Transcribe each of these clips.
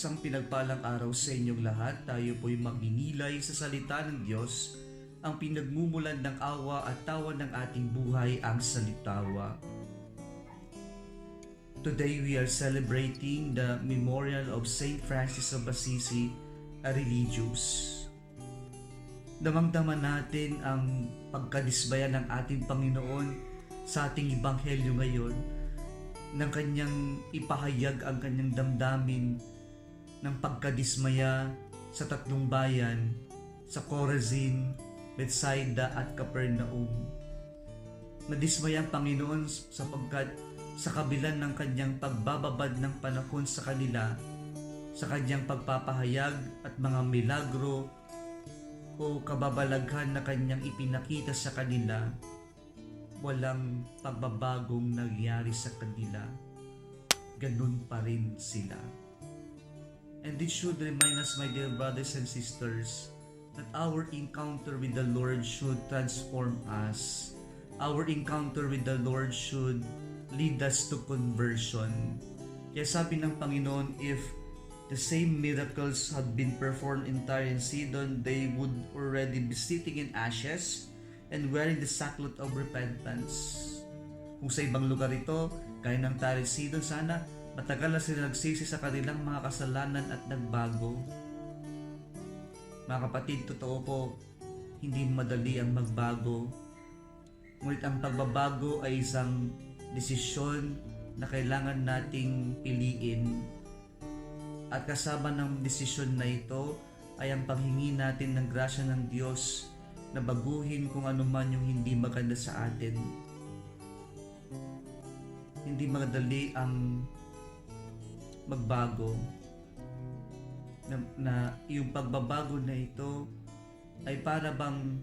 Isang pinagpalang araw sa inyong lahat. Tayo po'y magninilay sa salita ng Diyos, ang pinagmumulan ng awa at tawa ng ating buhay, ang salitawa. Today we are celebrating the memorial of Saint Francis of Assisi, a religious. Damang-dama natin ang pagkadisbayan ng ating Panginoon sa ating Ebanghelyo ngayon, nang kanyang ipahayag ang kanyang damdamin ng pagkadismaya sa tatlong bayan, sa Chorazin, Bethsaida at Capernaum. Nadismaya ang Panginoon sapagkat sa kabila ng kanyang pagbababad ng panahon sa kanila, sa kanyang pagpapahayag at mga milagro o kababalaghan na kanyang ipinakita sa kanila, walang pagbabagong nangyari sa kanila. Ganun pa rin sila. And this should remind us, my dear brothers and sisters, that our encounter with the Lord should transform us. Our encounter with the Lord should lead us to conversion. Kaya sabi ng Panginoon, if the same miracles had been performed in Tyre and Sidon, they would already be sitting in ashes and wearing the sackcloth of repentance. Kung sa ibang lugar ito, gaya ng Tyre and Sidon, sana matagal na sila nagsisi sa kanilang mga kasalanan at nagbago. Mga kapatid, totoo po, hindi madali ang magbago. Ngunit ang pagbabago ay isang desisyon na kailangan nating piliin. At kasama ng desisyon na ito ay ang paghingi natin ng grasya ng Diyos na baguhin kung ano man yung hindi maganda sa atin. Hindi madali ang magbago, na yung pagbabago na ito ay para bang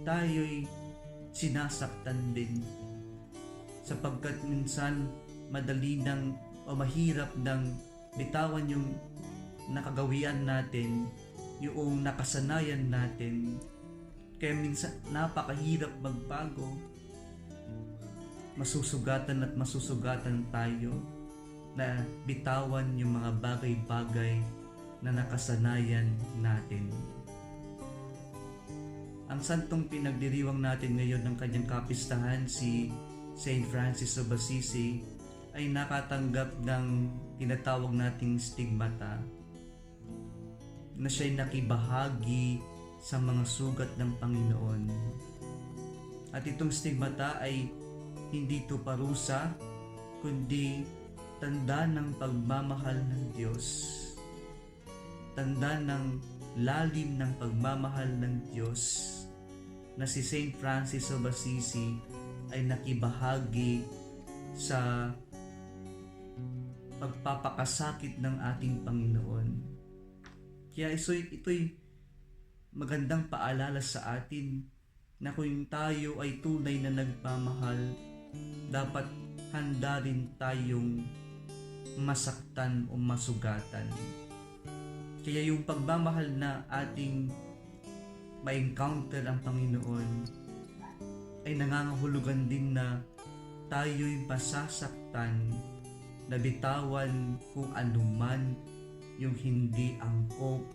tayo'y sinasaktan din, sapagkat minsan madali nang o mahirap nang bitawan yung nakagawian natin, yung nakasanayan natin. Kaya minsan napakahirap magbago. Masusugatan at masusugatan tayo na bitawan yung mga bagay-bagay na nakasanayan natin. Ang santong pinagdiriwang natin ngayon ng kanyang kapistahan, si Saint Francis of Assisi, ay nakatanggap ng tinatawag nating stigmata, na siya'y nakibahagi sa mga sugat ng Panginoon. At itong stigmata ay hindi ito parusa, kundi tanda ng pagmamahal ng Diyos. Tanda ng lalim ng pagmamahal ng Diyos, na si Saint Francis of Assisi ay nakibahagi sa pagpapakasakit ng ating Panginoon. Kaya ito'y magandang paalala sa atin na kung tayo ay tunay na nagmamahal, dapat handa rin tayong masaktan o masugatan. Kaya yung pagmamahal na ating ma-encounter ang Panginoon ay nangangahulugan din na tayo'y masasaktan, na bitawan kung anuman yung hindi angkop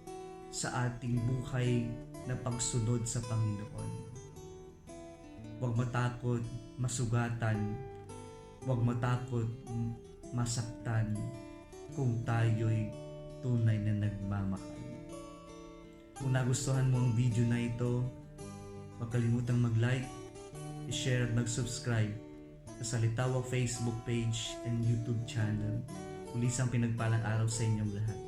sa ating buhay na pagsunod sa Panginoon. Huwag matakot masugatan, huwag matakot masaktan kung tayo'y tunay na nagmamahal. Kung nagustuhan mo ang video na ito, huwag kalimutang mag-like, i-share at mag-subscribe sa Salitawa Facebook page and YouTube channel. Muli isang pinagpalang araw sa inyong lahat.